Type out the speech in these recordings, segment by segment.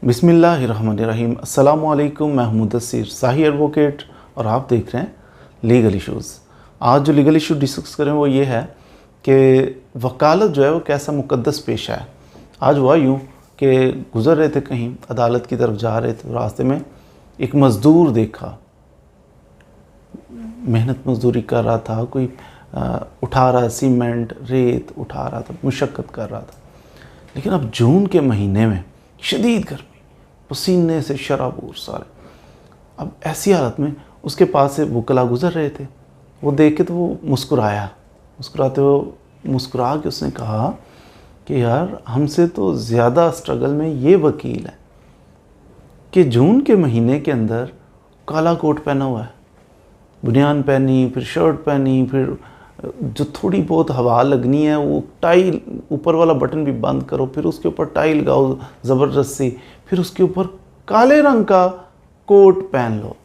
बिस्मिल्लाहिर्रहमानिर्रहीम। अस्सलामु अलैकुम। मैं हूं मुदस्सिर शाही एडवोकेट और आप देख रहे हैं लीगल इश्यूज़। आज जो लीगल इशू डिस्कस करें वो ये है कि वकालत जो है वो कैसा मुक़द्दस पेशा है। आज हुआ यूँ कि गुज़र रहे थे, कहीं अदालत की तरफ जा रहे थे, रास्ते में एक मज़दूर देखा, मेहनत मजदूरी कर रहा था, कोई उठा रहा सीमेंट रेत उठा रहा था, मुशक्क़त कर रहा था। लेकिन अब जून के महीने में शदीद गर्मी, पसीने से शराबूर सारे। अब ऐसी हालत में उसके पास से वकला गुज़र रहे थे, वो देख के तो वो मुस्कुराया। मुस्कुरा के उसने कहा कि यार हमसे तो ज़्यादा स्ट्रगल में ये वकील है कि जून के महीने के अंदर काला कोट पहना हुआ है, बुनियान पहनी, फिर शर्ट पहनी, फिर जो थोड़ी बहुत हवा लगनी है वो टाई, ऊपर वाला बटन भी बंद करो, फिर उसके ऊपर टाई लगाओ ज़बरदस्ती, फिर उसके ऊपर काले रंग का कोट पहन लो।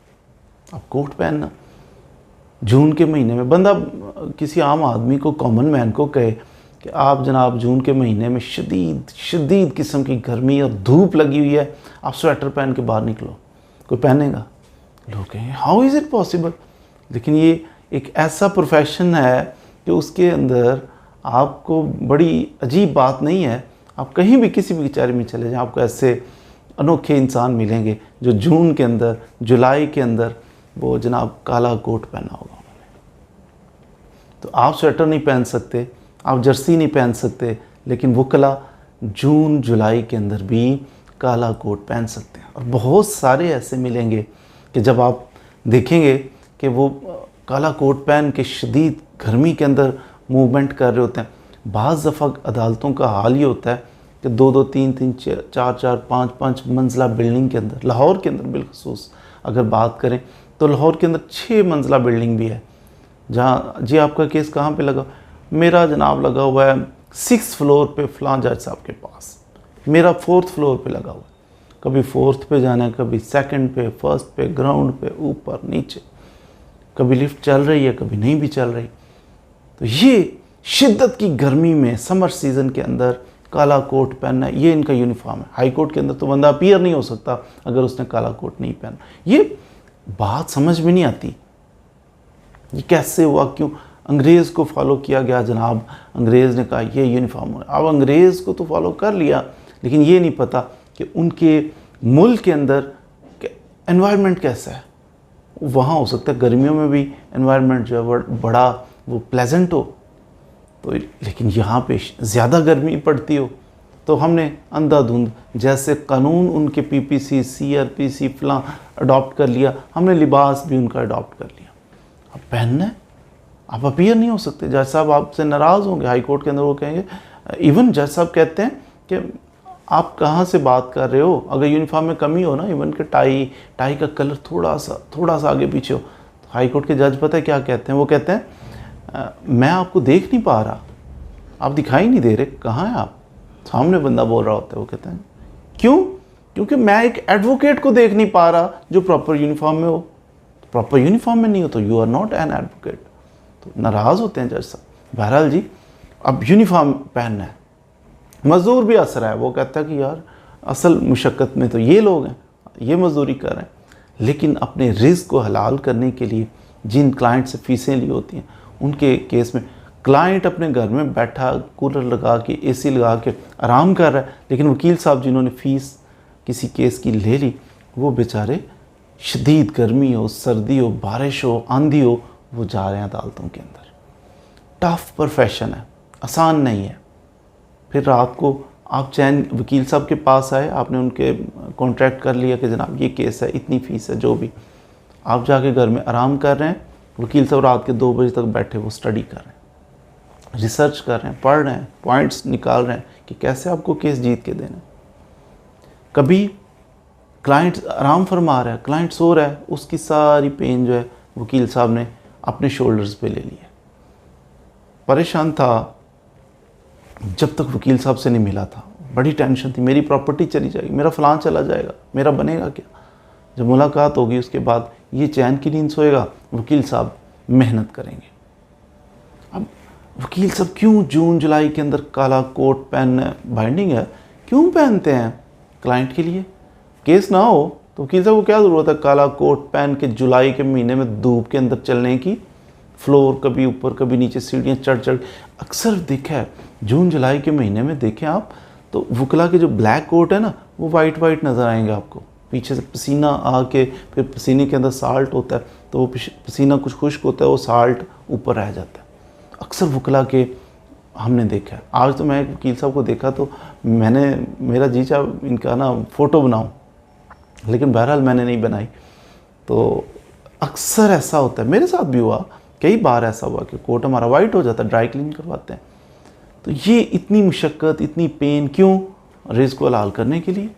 अब कोट पहनना जून के महीने में, बंदा किसी आम आदमी को, कॉमन मैन को कहे कि आप जनाब जून के महीने में शदीद किस्म की गर्मी और धूप लगी हुई है, आप स्वेटर पहन के बाहर निकलो, कोई पहनेगा? लोग कहेंगे हाउ इज़ इट पॉसिबल। लेकिन ये एक ऐसा प्रोफेशन है कि उसके अंदर आपको बड़ी अजीब बात नहीं है, आप कहीं भी किसी भी कचहरी में चले जाएं, आपको ऐसे अनोखे इंसान मिलेंगे जो जून के अंदर, जुलाई के अंदर वो जनाब काला कोट पहना होगा उन्होंने। तो आप स्वेटर नहीं पहन सकते, आप जर्सी नहीं पहन सकते, लेकिन वकला जून जुलाई के अंदर भी काला कोट पहन सकते हैं। और बहुत सारे ऐसे मिलेंगे कि जब आप देखेंगे कि वो काला कोट पहन के शदीद गर्मी के अंदर मूवमेंट कर रहे होते हैं। बाज़ दफ़ा अदालतों का हाल ये होता है कि 2-2, 3-3, 4-4, 5-5 मंजिला बिल्डिंग के अंदर, लाहौर के अंदर बिलखसूस अगर बात करें तो लाहौर के अंदर 6 मंजिला बिल्डिंग भी है। जहाँ जी आपका केस कहाँ पे लगा? मेरा जनाब लगा हुआ है 6th फ्लोर पे फ़लाँ जज साहब के पास, मेरा 4th फ्लोर पे लगा हुआ है। कभी 4th पे जाना है, कभी 2nd पे, 1st पे, ग्राउंड पे, ऊपर नीचे, कभी लिफ्ट चल रही है, कभी नहीं भी चल रही। तो ये शिद्दत की गर्मी में समर सीज़न के अंदर काला कोट पहनना, ये इनका यूनिफॉर्म है। हाई कोर्ट के अंदर तो बंदा अपीयर नहीं हो सकता अगर उसने काला कोट नहीं पहना। ये बात समझ में नहीं आती, ये कैसे हुआ, क्यों अंग्रेज़ को फॉलो किया गया? जनाब अंग्रेज़ ने कहा ये यूनिफॉर्म है, अब अंग्रेज़ को तो फॉलो कर लिया, लेकिन ये नहीं पता कि उनके मुल्क के अंदर एनवायरनमेंट कैसा है। वहाँ हो सकता है गर्मियों में भी एनवायरनमेंट जो है बड़ा वो प्लेजेंट हो, तो लेकिन यहाँ पे ज़्यादा गर्मी पड़ती हो, तो हमने अंधाधुंध जैसे कानून उनके पीपीसी, सीआरपीसी फलां अडॉप्ट कर लिया, हमने लिबास भी उनका अडॉप्ट कर लिया। अब पहनना है, आप अपीयर नहीं हो सकते। जज साहब आपसे नाराज़ होंगे, हाई कोर्ट के अंदर वो कहेंगे, इवन जज साहब कहते हैं कि आप कहाँ से बात कर रहे हो, अगर यूनिफॉर्म में कमी हो ना, इवन कि टाई का कलर थोड़ा सा आगे पीछे हो, तो हाई कोर्ट के जज पता है क्या कहते हैं? वो कहते हैं मैं आपको देख नहीं पा रहा, आप दिखाई नहीं दे रहे, कहाँ हैं आप? सामने बंदा बोल रहा होता है, वो कहते हैं क्यों? क्योंकि मैं एक एडवोकेट को देख नहीं पा रहा जो प्रॉपर यूनिफॉर्म में हो। प्रॉपर यूनिफॉर्म में नहीं हो तो you are not an advocate. तो नाराज़ होते हैं जज साहब। बहरहाल जी, अब यूनिफॉर्म पहनना है। मज़दूर भी असर है, वो कहता है कि यार असल मुशक्क़त में तो ये लोग हैं, ये मज़दूरी कर रहे हैं। लेकिन अपने रिज़्क़ को हलाल करने के लिए जिन क्लाइंट से फ़ीसें ली होती हैं, उनके केस में क्लाइंट अपने घर में बैठा कूलर लगा के, एसी लगा के आराम कर रहा है, लेकिन वकील साहब जिन्होंने फ़ीस किसी केस की ले ली, वो बेचारे शदीद गर्मी हो, सर्दी हो, बारिश हो, आंधी हो, वो जा रहे हैं अदालतों के अंदर। टफ़ प्रोफेशन है, आसान नहीं है। फिर रात को आप चैन वकील साहब के पास आए, आपने उनके कॉन्ट्रैक्ट कर लिया कि जनाब ये केस है, इतनी फ़ीस है, जो भी, आप जाके घर में आराम कर रहे हैं, वकील साहब रात के 2 बजे तक बैठे वो स्टडी कर रहे हैं, रिसर्च कर रहे हैं, पढ़ रहे हैं, पॉइंट्स निकाल रहे हैं कि कैसे आपको केस जीत के देना। कभी क्लाइंट आराम फरमा रहा है, क्लाइंट सो रहा है, उसकी सारी पेन जो है वकील साहब ने अपने शोल्डर्स पे ले लिया। परेशान था जब तक वकील साहब से नहीं मिला था, बड़ी टेंशन थी, मेरी प्रॉपर्टी चली जाएगी, मेरा फलां चला जाएगा, मेरा बनेगा क्या? जब मुलाकात होगी उसके बाद ये चैन की नींद सोएगा, वकील साहब मेहनत करेंगे। अब वकील साहब क्यों जून जुलाई के अंदर काला कोट पहनना बाइंडिंग है, क्यों पहनते हैं? क्लाइंट के लिए, केस ना हो तो वकील साहब को क्या ज़रूरत है काला कोट पहन के जुलाई के महीने में धूप के अंदर चलने की, फ्लोर कभी ऊपर कभी नीचे सीढ़ियाँ चढ़ चढ़। अक्सर देखा है जून जुलाई के महीने में देखें आप तो वकला के जो ब्लैक कोट है ना वो वाइट वाइट नज़र आएंगे आपको, पीछे से पसीना आके फिर पसीने के अंदर साल्ट होता है तो वो पसीना कुछ खुश्क होता है, वो साल्ट ऊपर रह जाता है। अक्सर वकला के हमने देखा है। आज तो मैं वकील साहब को देखा तो मेरा जी चाहा इनका ना फ़ोटो बनाऊं, लेकिन बहरहाल मैंने नहीं बनाई। तो अक्सर ऐसा होता है, मेरे साथ भी हुआ, कई बार ऐसा हुआ कि कोट हमारा वाइट हो जाता है, ड्राई क्लीन करवाते हैं। तो ये इतनी मुशक्क़त, इतनी पेन क्यों? रिज़्क़ को हलाल करने के लिए।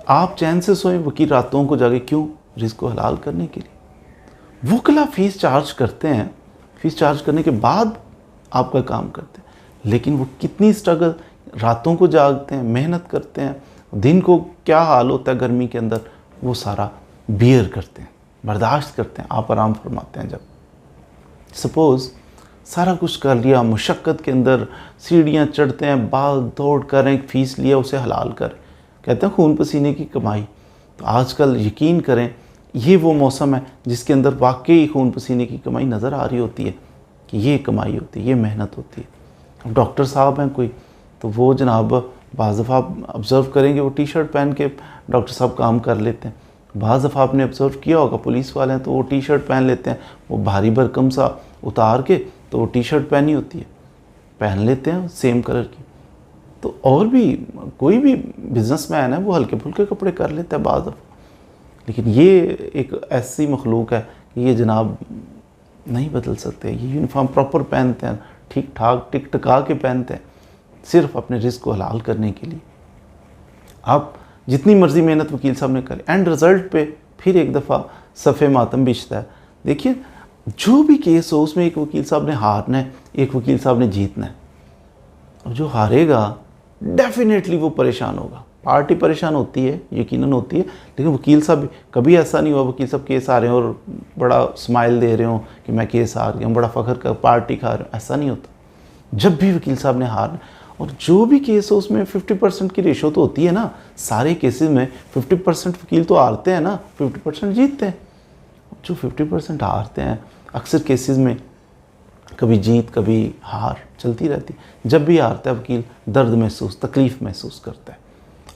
आप चैन से सोएं, वकील रातों को जाके क्यों? रिज़्क़ को हलाल करने के लिए। वकला फ़ीस चार्ज करते हैं, फ़ीस चार्ज करने के बाद आपका काम करते हैं, लेकिन वो कितनी स्ट्रगल, रातों को जागते हैं, मेहनत करते हैं, दिन को क्या हाल होता है गर्मी के अंदर, वो सारा बियर करते हैं, बर्दाश्त करते हैं। आप आराम फरमाते हैं। जब सपोज़ सारा कुछ कर लिया, मुशक्क़त के अंदर सीढ़ियाँ चढ़ते हैं, बाल दौड़ कर एक फ़ीस लिया, उसे हलाल कर, कहते हैं खून पसीने की कमाई। तो आजकल यकीन करें ये वो मौसम है जिसके अंदर वाकई खून पसीने की कमाई नज़र आ रही होती है कि ये कमाई होती है, ये मेहनत होती है। अब डॉक्टर साहब हैं कोई, तो वो जनाब बाज़ दफ़ा आप ऑब्ज़र्व करेंगे वो टी शर्ट पहन के डॉक्टर साहब काम कर लेते हैं। बाज़ दफ़ा आपने ऑब्ज़र्व किया होगा पुलिस वाले हैं तो वो टी शर्ट पहन लेते हैं, वो भारी भरकम सा उतार के तो वो टी शर्ट पहनी होती है, पहन लेते हैं सेम कलर की। तो और भी कोई भी बिजनेसमैन है वो हल्के फुल्के कपड़े कर लेता है बाज़ दफ़ा, लेकिन ये एक ऐसी मखलूक है कि ये जनाब नहीं बदल सकते। ये यूनिफॉर्म प्रॉपर पहनते हैं, ठीक ठाक टिक टका के पहनते हैं, सिर्फ अपने रिस्क को हलाल करने के लिए। आप जितनी मर्जी मेहनत वकील साहब ने करी, एंड रिज़ल्ट पे फिर एक दफ़ा सफ़े मातम बिछता है। देखिए जो भी केस हो उसमें एक वकील साहब ने हारना है, एक वकील साहब ने जीतना है। और जो हारेगा डेफिनेटली वो परेशान होगा। पार्टी परेशान होती है, यकीनन होती है, लेकिन वकील साहब कभी ऐसा नहीं हुआ वकील साहब केस आ रहे हैं और बड़ा स्माइल दे रहे हो कि मैं केस हार गया हूँ, बड़ा फ़ख्र कर पार्टी खा रहे हो, ऐसा नहीं होता। जब भी वकील साहब ने हार, और जो भी केस हो उसमें 50% की रेशो तो होती है ना। सारे केसेस में 50% वकील तो हारते हैं ना, 50% जीतते हैं। जो 50% हारते हैं अक्सर केसेस में कभी जीत कभी हार चलती रहती। जब भी हारता है वकील दर्द महसूस, तकलीफ़ महसूस करता है।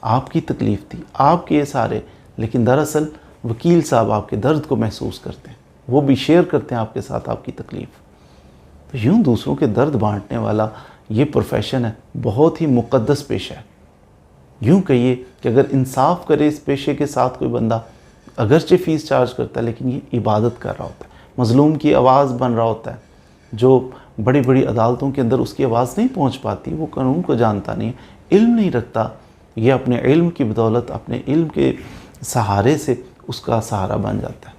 आपकी तकलीफ़ थी, आप केस हारे, लेकिन दरअसल वकील साहब आपके दर्द को महसूस करते हैं, वो भी शेयर करते हैं आपके साथ आपकी तकलीफ़। तो यूँ दूसरों के दर्द बांटने वाला ये प्रोफेशन है, बहुत ही मुक़द्दस पेशा है। यूँ कहिए कि अगर इंसाफ करे इस पेशे के साथ कोई बंदा, अगरचे फ़ीस चार्ज करता है लेकिन ये इबादत कर रहा होता है, मज़लूम की आवाज़ बन रहा होता है। जो बड़ी बड़ी अदालतों के अंदर उसकी आवाज़ नहीं पहुंच पाती, वो कानून को जानता नहीं, इल्म नहीं रखता, ये अपने इल्म की बदौलत, अपने इल्म के सहारे से उसका सहारा बन जाता है,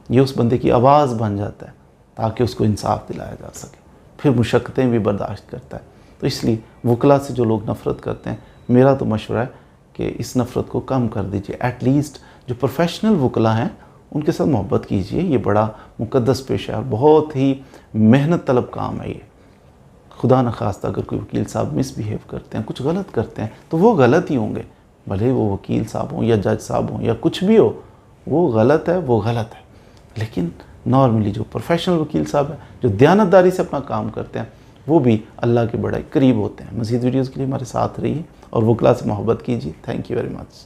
ये उस बंदे की आवाज़ बन जाता है ताकि उसको इंसाफ दिलाया जा सके। फिर मुशक्क़तें भी बर्दाश्त करता है। तो इसलिए वकला से जो लोग नफ़रत करते हैं, मेरा तो मशवरा है कि इस नफ़रत को कम कर दीजिए। एटलीस्ट जो प्रोफेशनल वकला हैं उनके साथ मोहब्बत कीजिए। ये बड़ा मुक़द्दस पेशा है, बहुत ही मेहनत तलब काम है ये। खुदा न खास्ता अगर कोई वकील साहब मिसबिहेव करते हैं, कुछ गलत करते हैं, तो वो गलत ही होंगे, भले वो वकील साहब हों या जज साहब हों या कुछ भी हो, वो गलत है, वो गलत है। लेकिन नॉर्मली जो प्रोफेशनल वकील साहब हैं, जो दयानतदारी से अपना काम करते हैं, वो भी अल्लाह के बड़े करीब होते हैं। मज़ीद वीडियोज़ के लिए हमारे साथ रहिए और वकला से मोहब्बत कीजिए। Thank you very much.